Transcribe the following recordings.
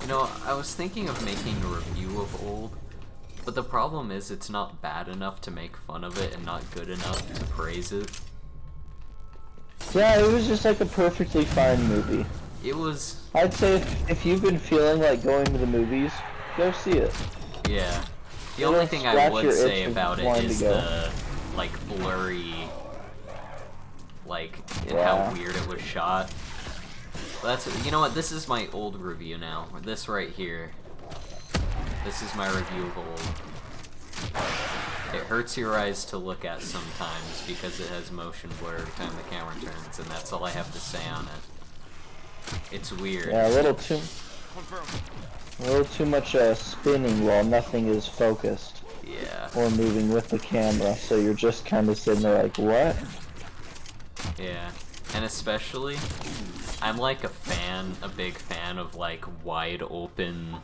You know, I was thinking of making a review of Old, but the problem is it's not bad enough to make fun of it and not good enough to praise it. Yeah, it was just like a perfectly fine movie. It was... I'd say if you've been feeling like going to the movies, go see it. Yeah. The only thing I would say about it is the, like, blurry, like, and how weird it was shot. But that's, you know what, this is my Old review now. This right here. This is my review of Old. It hurts your eyes to look at sometimes because it has motion blur every time the camera turns, and that's all I have to say on it. It's weird. Yeah, a little too much spinning while nothing is focused. Yeah. Or moving with the camera, so you're just kind of sitting there like, what? Yeah. And especially, I'm like a big fan of like wide open,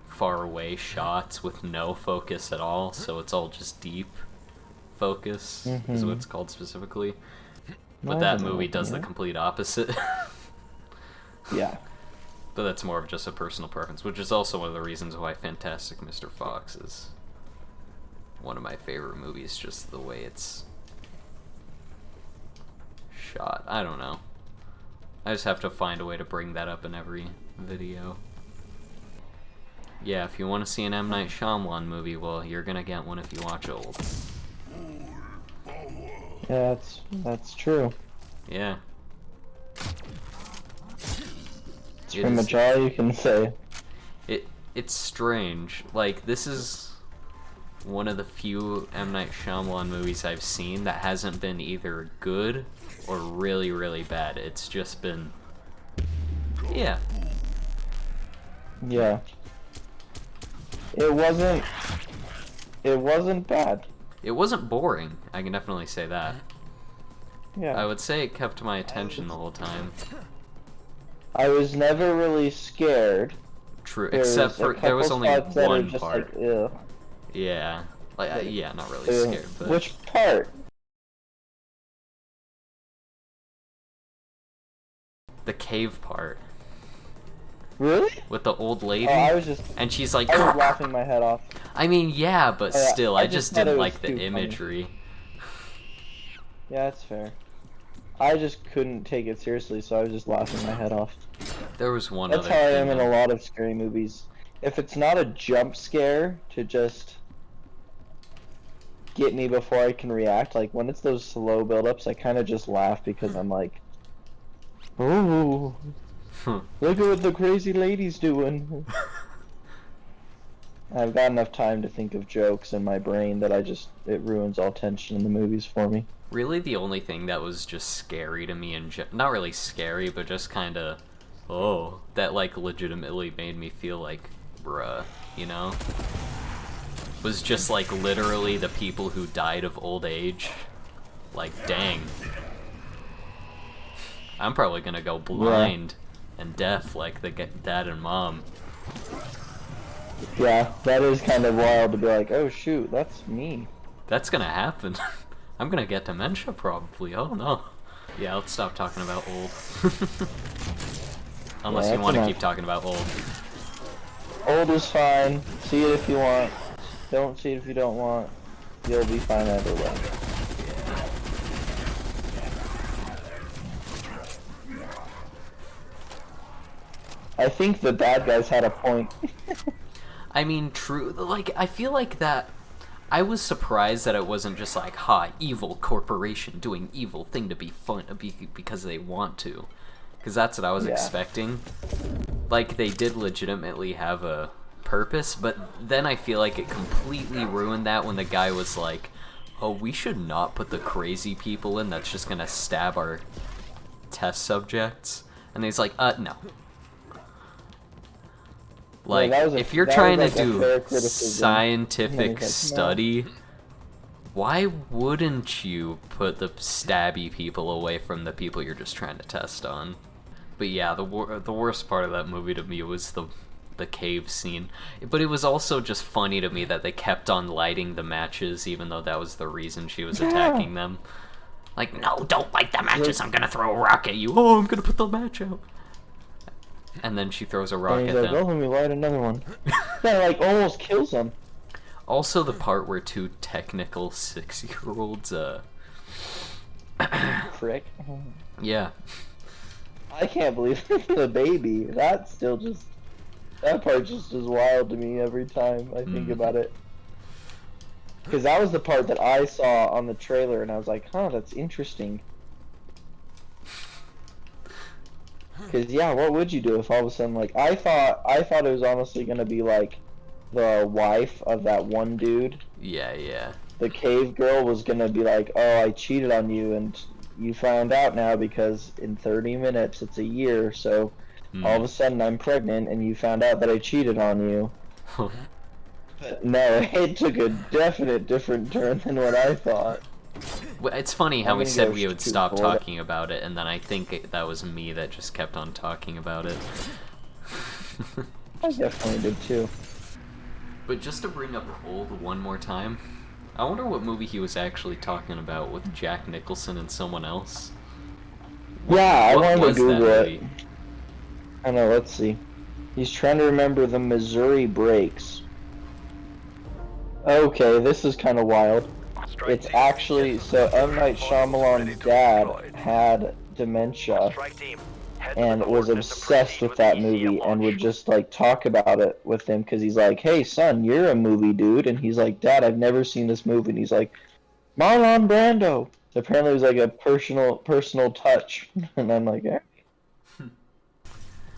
far away shots with no focus at all, so it's all just deep focus, is what it's called specifically. But that movie does the complete opposite. Yeah. But that's more of just a personal preference, which is also one of the reasons why Fantastic Mr. Fox is one of my favorite movies, just the way it's shot. I don't know. I just have to find a way to bring that up in every video. Yeah, if you want to see an M. Night Shyamalan movie, well, you're gonna get one if you watch Old. Yeah, that's true. Yeah. It's pretty much all you can say. It's strange. Like, this is one of the few M. Night Shyamalan movies I've seen that hasn't been either good or really, really bad. It's just been... yeah. Yeah. It wasn't bad. It wasn't boring, I can definitely say that. Yeah. I would say it kept my attention the whole time. I was never really scared. True, except for there was only one part. Like, yeah. Like, yeah, not really scared, but... Which part? The cave part. Really? With the old lady. I was just... And she's like... I was laughing my head off. I mean, yeah, but still, I just didn't like the too imagery. Funny. Yeah, that's fair. I just couldn't take it seriously, so I was just laughing my head off. There was one That's other how I thing, am in a lot of scary movies. If it's not a jump scare to just get me before I can react, like when it's those slow build-ups, I kind of just laugh because I'm like, oh, look at what the crazy lady's doing. I've got enough time to think of jokes in my brain that it ruins all tension in the movies for me. Really, the only thing that was just scary to me, not really scary, but just kind of, oh, that like legitimately made me feel like, bruh, you know? Was just like literally the people who died of old age. Like, dang. I'm probably gonna go blind and deaf like the dad and mom. Yeah, that is kind of wild to be like, oh shoot, that's me. That's gonna happen. I'm gonna get dementia probably, oh no. Yeah, let's stop talking about Old. Unless you want to keep talking about Old. Old is fine. See it if you want. Don't see it if you don't want. You'll be fine either way. I think the bad guys had a point. I mean, true. Like, I feel like that... I was surprised that it wasn't just like, ha, evil corporation doing evil thing to be fun because they want to. Because that's what I was expecting. Like, they did legitimately have a purpose, but then I feel like it completely ruined that when the guy was like, oh, we should not put the crazy people in that's just gonna stab our test subjects. And he's like, no. Like, if you're trying to do scientific study, why wouldn't you put the stabby people away from the people you're just trying to test on? But yeah, the worst part of that movie to me was the cave scene. But it was also just funny to me that they kept on lighting the matches, even though that was the reason she was attacking them. Like, no, don't light the matches, I'm gonna throw a rock at you. Oh, I'm gonna put the match out. And then she throws a rock and at he's like, them. oh, let me light another one. Yeah, like almost kills him. Also, the part where two technical 6-year-olds, Frick. yeah. I can't believe the baby. That's still just... That part just is wild to me every time I think about it. Because that was the part that I saw on the trailer, and I was like, huh, that's interesting. Because, yeah, what would you do if all of a sudden, like, I thought it was honestly going to be, like, the wife of that one dude. Yeah, yeah. The cave girl was going to be like, oh, I cheated on you, and you found out now because in 30 minutes, it's a year, so all of a sudden I'm pregnant, and you found out that I cheated on you. But no, it took a definite different turn than what I thought. Well, it's funny how I'm we gonna said go we would shoot stop Florida. talking about it, and then I think that was me that just kept on talking about it. I definitely did too. But just to bring up Old one more time, I wonder what movie he was actually talking about with Jack Nicholson and someone else. Yeah, I What wanted to was that Google it. movie? I know, let's see. He's trying to remember the Missouri Breaks. Okay, this is kind of wild. It's actually, so M. Night Shyamalan's dad had dementia and was obsessed with that movie and would just like talk about it with him because he's like, hey son, you're a movie dude, and he's like, Dad, I've never seen this movie, and he's like, Marlon Brando. Apparently it was like a personal touch, and I'm like, eh.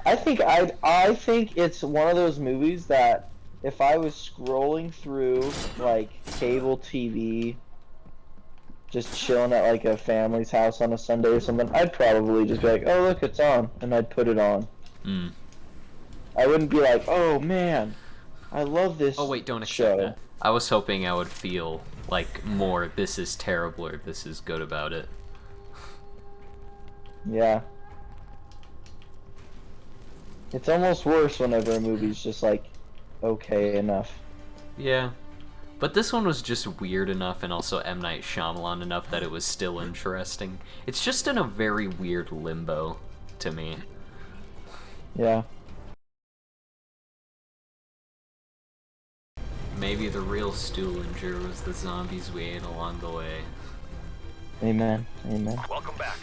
I think it's one of those movies that if I was scrolling through like cable TV, just chilling at like a family's house on a Sunday or something, I'd probably just be like, oh look, it's on, and I'd put it on. I wouldn't be like, oh man, I love this Oh wait, don't show. accept that. I was hoping I would feel like more this is terrible or this is good about it. Yeah. It's almost worse whenever a movie's just like okay enough. Yeah. But this one was just weird enough and also M. Night Shyamalan enough that it was still interesting. It's just in a very weird limbo to me. Yeah. Maybe the real Stoolinger was the zombies we ate along the way. Amen. Amen. Welcome back.